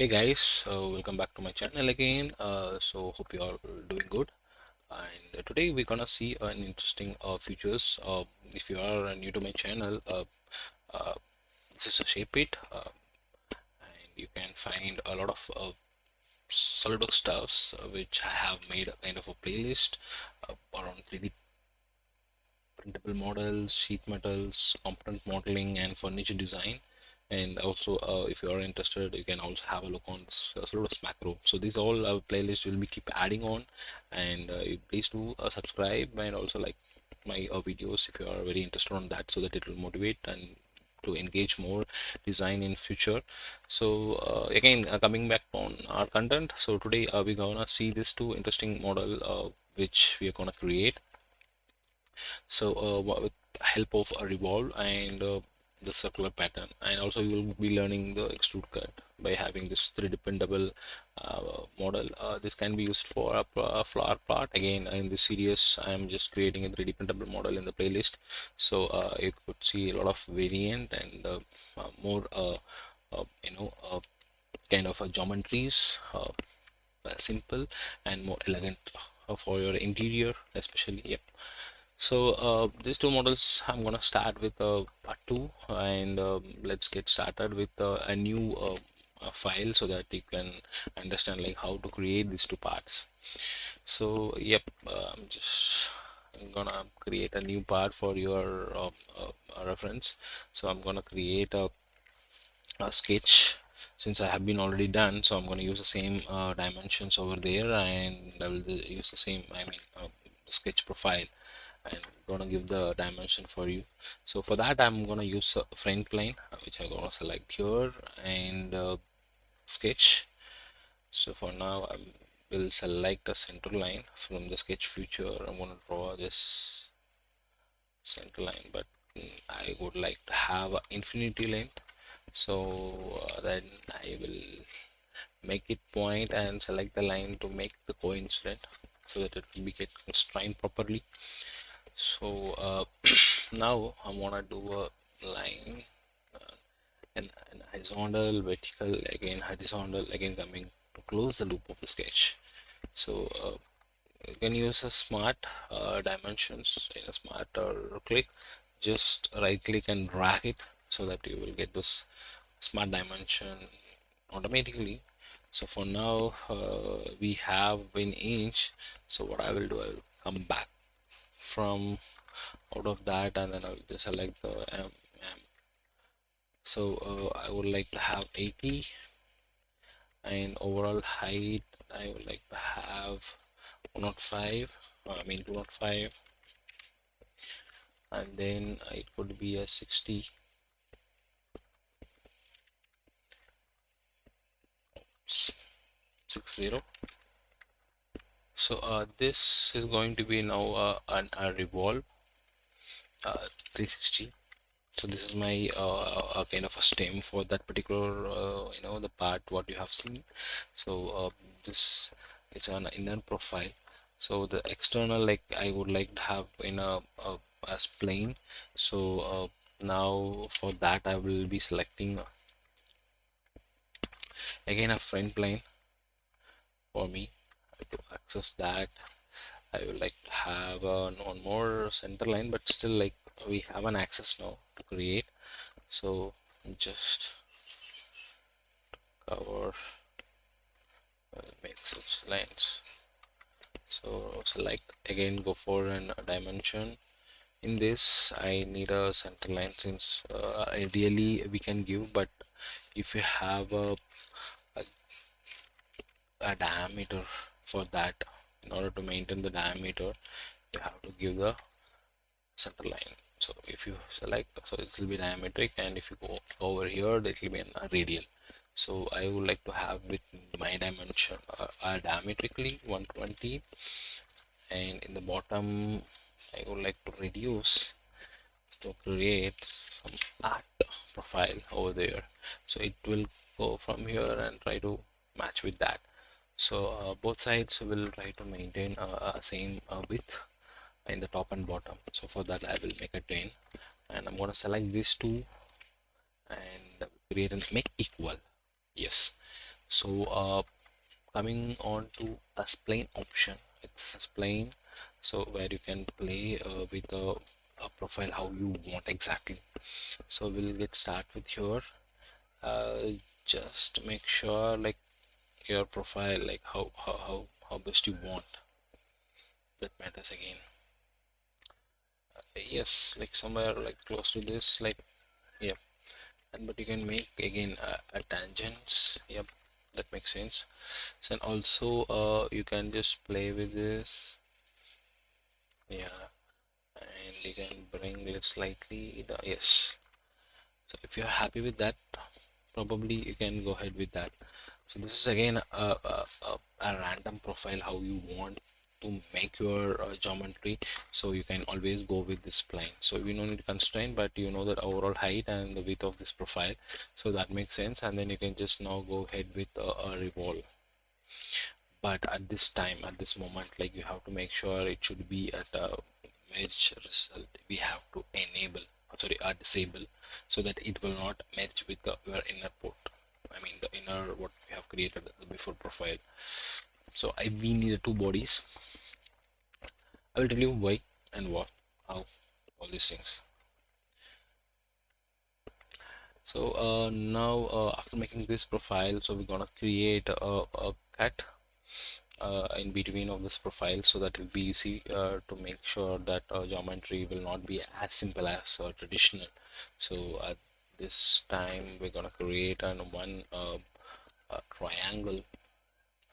Hey guys, welcome back to my channel again. So hope you are doing good. And today we're gonna see an interesting features. If you are new to my channel, uh, this is a shapeit, and you can find a lot of Solidworks stuffs which I have made a kind of a playlist around 3D printable models, sheet metals, component modeling, and furniture design. And also, if you are interested, you can also have a look on this Solidworks macro. So these all our playlist will be keep adding on, and please do subscribe and also like my videos if you are very interested on that, so that it will motivate and to engage more design in future. So again, coming back on our content, so today we're gonna see this two interesting model which we are gonna create. So with help of a revolve and the circular pattern, and also you will be learning the extrude cut by having this 3D printable model. This can be used for a flower part. Again, in this series I am just creating a 3D printable model in the playlist, so you could see a lot of variant and more kind of geometries, simple and more elegant for your interior especially. Yep. So these two models I'm gonna start with part 2, and let's get started with a new file so that you can understand like how to create these two parts. So yep, I'm gonna create a new part for your reference. So I'm gonna create a sketch, since I have been already done. So I'm going to use the same dimensions over there, and I will use the same, sketch profile, and gonna give the dimension for you. So for that I'm gonna use a front plane, which I'm gonna select here, and sketch. So for now I will select a center line from the sketch feature. I'm gonna draw this center line, but I would like to have an infinity length. So then I will make it point and select the line to make the coincident, so that it will be get constrained properly. So now I want to do a line, and horizontal, vertical, again horizontal, again coming to close the loop of the sketch. So you can use a smart dimensions in a smart or click. Just right click and drag it, so that you will get this smart dimension automatically. So for now we have in inch. So what I will do, I will come back from out of that, and then I'll just select the so I would like to have 80, and overall height I would like to have 105, 205, and then it could be a 60, 60. So this is going to be now a revolve 360. So this is my kind of a stem for that particular the part what you have seen. So this is an inner profile. So the external, like I would like to have in a as plain. So now for that I will be selecting again a front plane. For me to access that, I would like to have one more center line, but still like we have an access now to create. So just cover make such lines. So select again, go for an dimension. In this I need a center line, since ideally we can give, but if you have a diameter for that, in order to maintain the diameter you have to give the center line. So if you select, so it will be diametric, and if you go over here it will be a radial. So I would like to have with my dimension diametrically 120, and in the bottom I would like to reduce to create some art profile over there, so it will go from here and try to match with that. So both sides will try to maintain same width in the top and bottom. So for that I will make a 10, and I'm going to select these two and create and make equal. Yes. So coming on to a spline option, it's a spline, so where you can play with a profile how you want exactly. So we'll get start with here. Just make sure like your profile, like how best you want, that matters again. Yes, like somewhere like close to this, like, yep. And but you can make again a tangents, yep, that makes sense. So, and also you can just play with this, yeah, and you can bring it slightly, yes. So if you're happy with that, probably you can go ahead with that. So this is again a random profile how you want to make your geometry, so you can always go with this spline. So we don't need constraint, but you know that overall height and the width of this profile, so that makes sense. And then you can just now go ahead with a revolve. But at this time, at this moment, like you have to make sure it should be at a merge result, we have to enable, sorry, disable, so that it will not merge with your inner port, I mean the inner what we have created the before profile. So we need two bodies. I will tell you why and what, how, all these things. So now after making this profile, so we're gonna create a cut in between of this profile, so that it will be easy to make sure that geometry will not be as simple as traditional. So at this time we're gonna create an one triangle,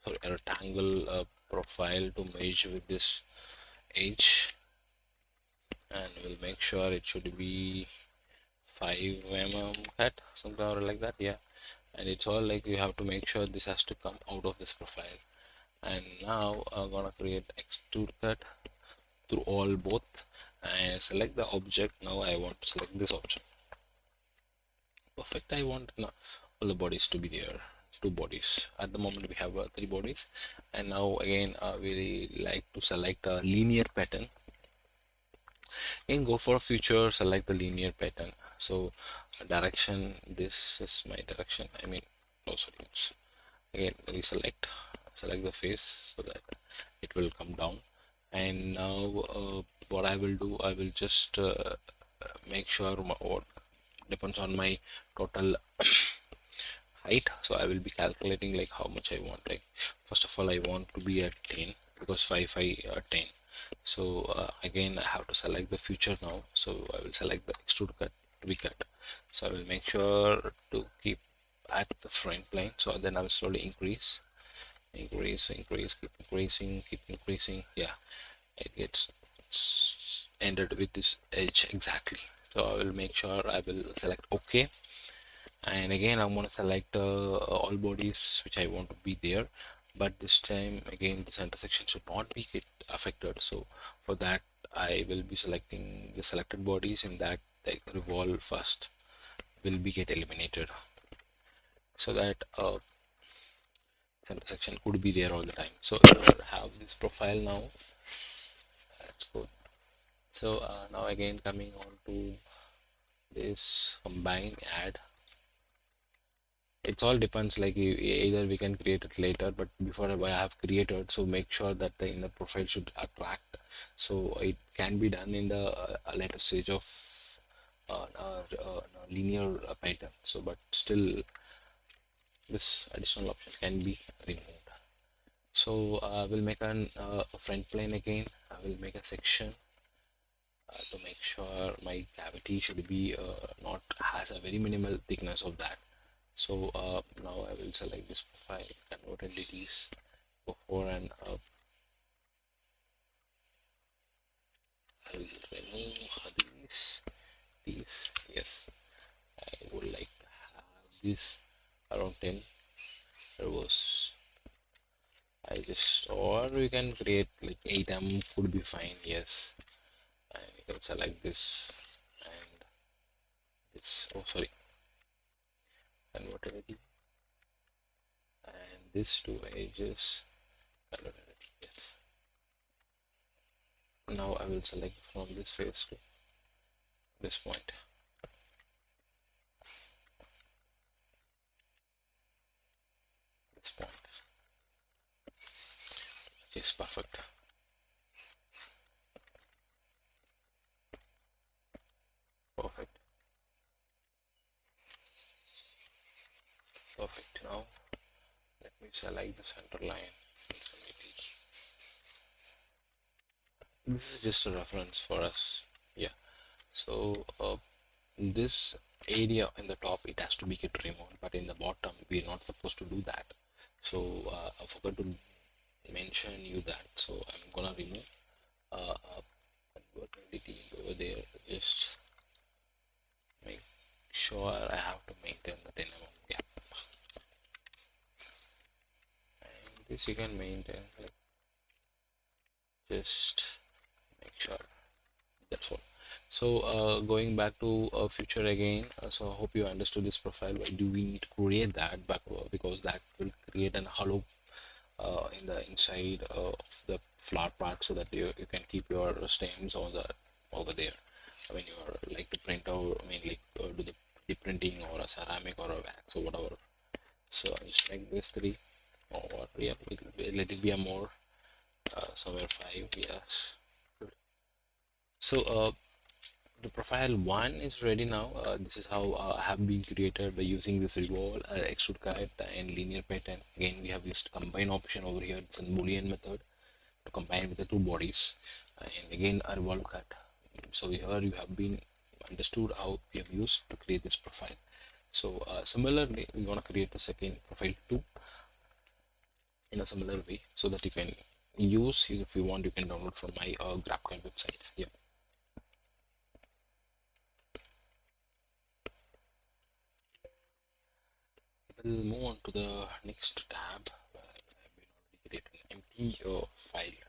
sorry, a rectangle profile to merge with this edge, and we'll make sure it should be 5 mm cut, something or like that, yeah. And it's all like you have to make sure this has to come out of this profile. And now I'm gonna create extrude cut through all both and select the object. Now I want to select this object, perfect. I want now all the bodies to be there, two bodies. At the moment we have three bodies. And now again we like to select a linear pattern, and go for future, select the linear pattern. So direction, this is my direction, I mean, no, sorry, it's again reselect, select the face so that it will come down. And now what I will do, I will just make sure what depends on my total height. So I will be calculating like how much I want. Like first of all I want to be at 10, because 10. So again I have to select the future now, so I will select the extrude cut to be cut. So I will make sure to keep at the front plane. So then I will slowly increase, keep increasing, yeah. It gets ended with this edge exactly. So I will make sure I will select OK. And again I'm going to select all bodies which I want to be there, but this time again this intersection should not be get affected. So for that I will be selecting the selected bodies, in that the revolve first will be get eliminated, so that this intersection could be there all the time. So here I have this profile now, that's good. So now again coming on to this combine add, it's all depends, like either we can create it later, but before I have created, so make sure that the inner profile should attract. So it can be done in the later stage of linear pattern. So but still this additional option can be removed. So I will make an front plane again. I will make a section to make sure my cavity should be not has a very minimal thickness of that. So now I will select this profile, convert entities, go for an I will remove these, yes. I would like to have this around 10. There was, I just, or we can create like 8M could be fine, yes. And you can select this and this, oh sorry, convert entity, and this two edges, convert entity, yes. Now I will select from this face to this point. It's Yes, perfect. Perfect. Perfect. Now let me select the center line. This is just a reference for us. Yeah. So this area in the top, it has to be get removed, but in the bottom we're not supposed to do that. So I forgot to mention you that. So I'm gonna remove convert entity over there. Just make sure I have to maintain the 10 mm gap, and this you can maintain, like, just make sure. That's all. So going back to future again, so I hope you understood this profile. Why do we need to create that back? Because that will create an hollow in the inside of the flower part, so that you can keep your stems on the over there when you are like to print out, I mean, like do the printing or a ceramic or a wax or whatever. So I just make this 3, or yeah, let it be a more somewhere 5. Yes. Good. So the profile 1 is ready now. This is how I have been created by using this revolve, extrude cut, and linear pattern. Again, we have used combine option over here. It's a Boolean method to combine with the two bodies, and again a revolve cut. So here you have been understood how we have used to create this profile. So similarly, we're gonna create a second profile 2 in a similar way, so that you can use, if you want, you can download from my GrabCAD website. Yeah. We'll move on to the next tab, where I've been already created an empty file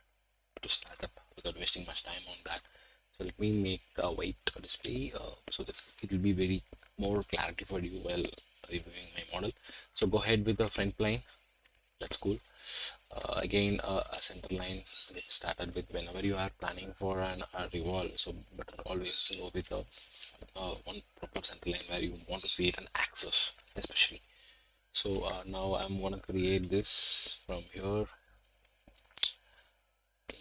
to start up without wasting much time on that. So let me make a white display so that it will be very more clarity for you while reviewing my model. So go ahead with the front plane. That's cool. Again, a center line. Get started with whenever you are planning for a revolve. So better always go with a one proper center line where you want to create an axis, especially. So now I'm gonna create this from here.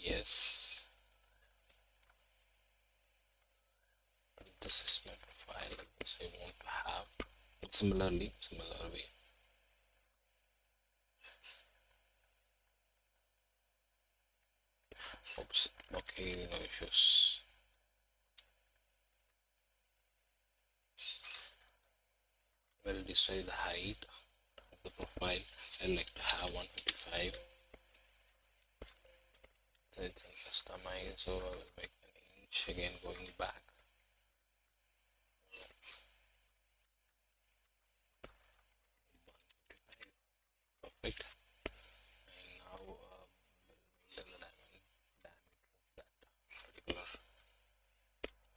Yes, this is my profile, like this I want to have it similar way. Oops. Okay, no issues. We'll decide the height of the profile. I like to have 155. So it's customized, so I will make an inch again going back. Perfect. And now we'll maintain the diameter of that particular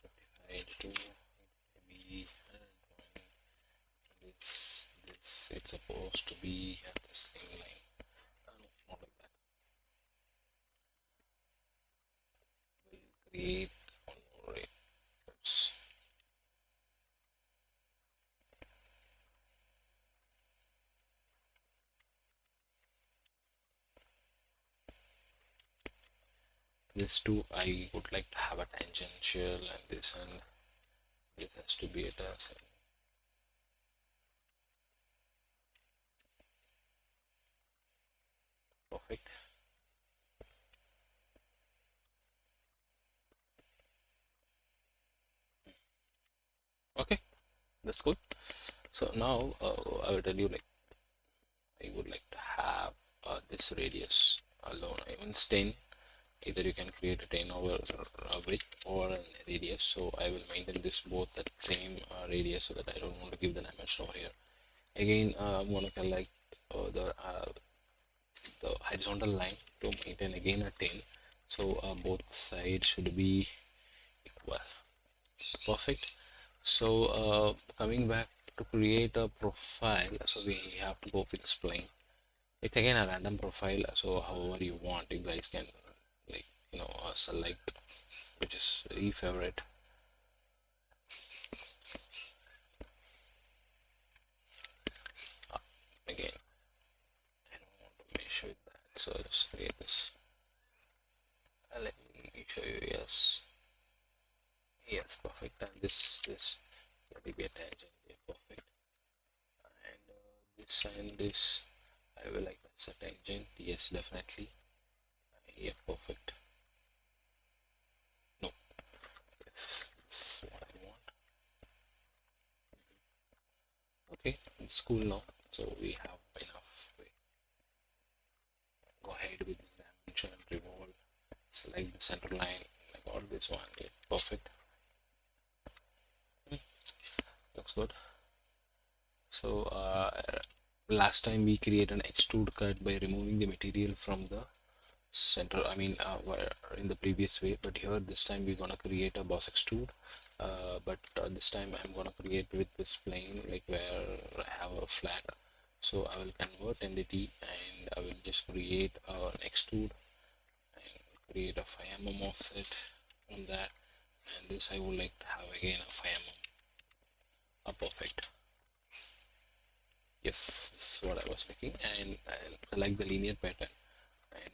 55 to be 120. This it's supposed to be at the same line. No, not like that. We'll create one more reference. This too, I would like to have a tangential, and this has to be at a second. Perfect. Okay, that's good. So now I will tell you, like, I would like to have this radius alone. Even 10. Either you can create a 10 over width or a radius. So I will maintain this both at same radius, so that I don't want to give the dimension over here. Again, I'm gonna select the horizontal line to maintain again a 10. So both sides should be equal. Perfect. So coming back to create a profile, so we have to go with spline. It's again a random profile, so however you want, you guys can, like, select which is your favorite. Again, I don't want to mesh with that, so just create this. this let it be a tangent. Yeah, perfect. And this and this I will like that's a tangent. Yes, definitely. Yeah, perfect. No, yes, that's what I want. Okay, it's cool now. So we have enough. We go ahead with the dimension, revolve, select the center line, like all this one. Yeah, perfect. Hmm, looks good. So last time we create an extrude cut by removing the material from the center, I mean in the previous way, but here this time we're gonna create a boss extrude, but this time I'm gonna create with this plane, like where I have a flat. So I will convert entity and I will just create an extrude and create a 5 mm offset from that, and this I would like to have again a 5 mm. Perfect. Yes, this is what I was looking, and I'll select the linear pattern and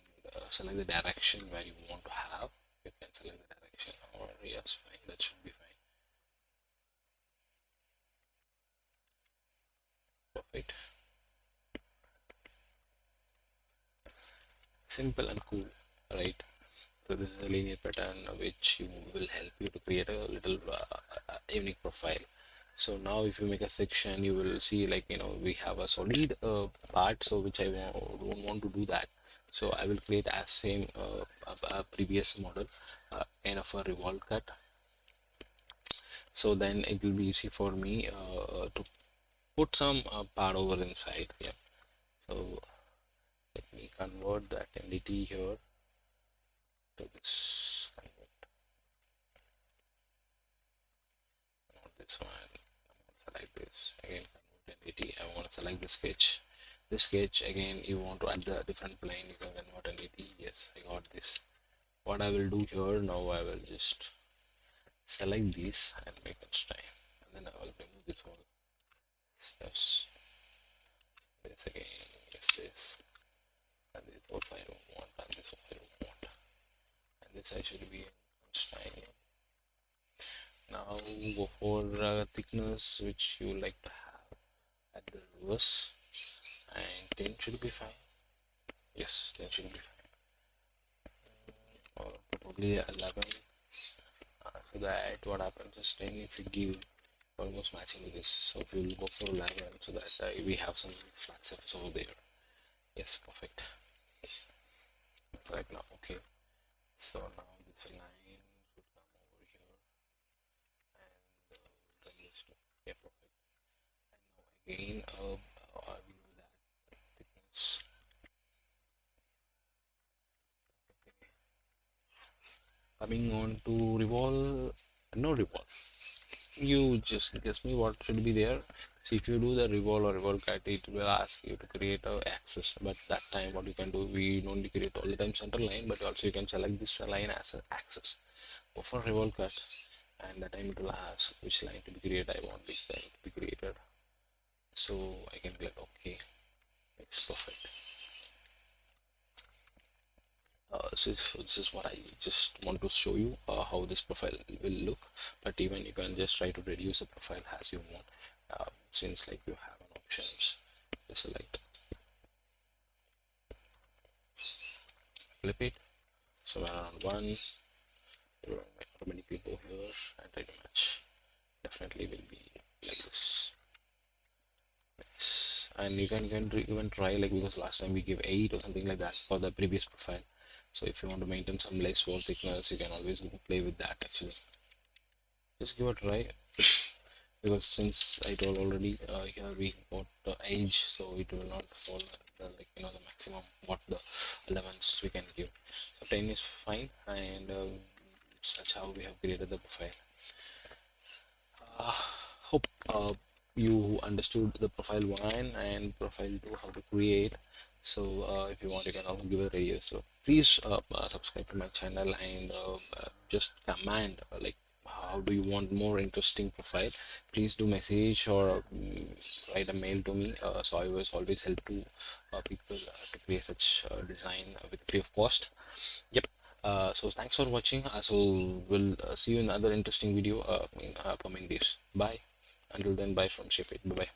select the direction where you want to have. You can select the direction, or yes, fine, that should be fine. Perfect. Simple and cool, right? So this is a linear pattern which you will help you to create a little unique profile. So now if you make a section, you will see, like, we have a solid part, so which I don't want to do that. So I will create as same a previous model, kind of a revolve cut. So then it will be easy for me to put some part over inside. Yeah, so let me convert that entity here to this. Not this one. I'm going to select this again, convert entity. I want to select the sketch. The sketch again, you want to add the different plane, you can convert entity. Yes, I got this. What I will do here now, I will just select this and make it style, and then I will remove this whole steps. This again, yes, this, and this also I don't want, and this also I don't want, and this I should be style. Now go for thickness which you like to have at the reverse, and 10 should be fine. Yes, 10 should be fine, or probably 11. So that what happens is 10 if you give almost matching with this. So if you go for 11, so that we have some flat surface over there. Yes, perfect. Right now, okay. So now this line should come over here and this too. Yeah, perfect. And now again, I will do that thickness. Okay. Coming on to revolve, no revolve. You just guess me what should be there. See, if you do the revolve or revolve cut, it will ask you to create a axis, but that time what you can do, we don't create all the time center line, but also you can select this line as an axis. Go for revolve cut, and that time it will ask which line to be created. I want this line to be created, so I can click OK. It's perfect. So this is what I just want to show you, how this profile will look, but even you can just try to reduce the profile as you want, since like you have an options. Just select, flip it, so around 1, it will automatically go here and try to match. Definitely will be like this. Nice. And you can even try, like, because last time we gave 8 or something like that for the previous profile. So if you want to maintain some less wall thickness, you can always play with that actually. Just give it a try. Because since I told already, here we got the age, so it will not fall like the maximum what the elements we can give. So 10 is fine, and such how we have created the profile. Hope you understood the profile 1 and profile 2 how to create. So if you want, you can also give it a review. So please subscribe to my channel, and just comment like how do you want more interesting profile. Please do message or write a mail to me, so I was always help to people to create such design with free of cost. Yep. So thanks for watching. So we'll see you in another interesting video in upcoming days. Bye. Until then, bye from Shapeit. Bye bye.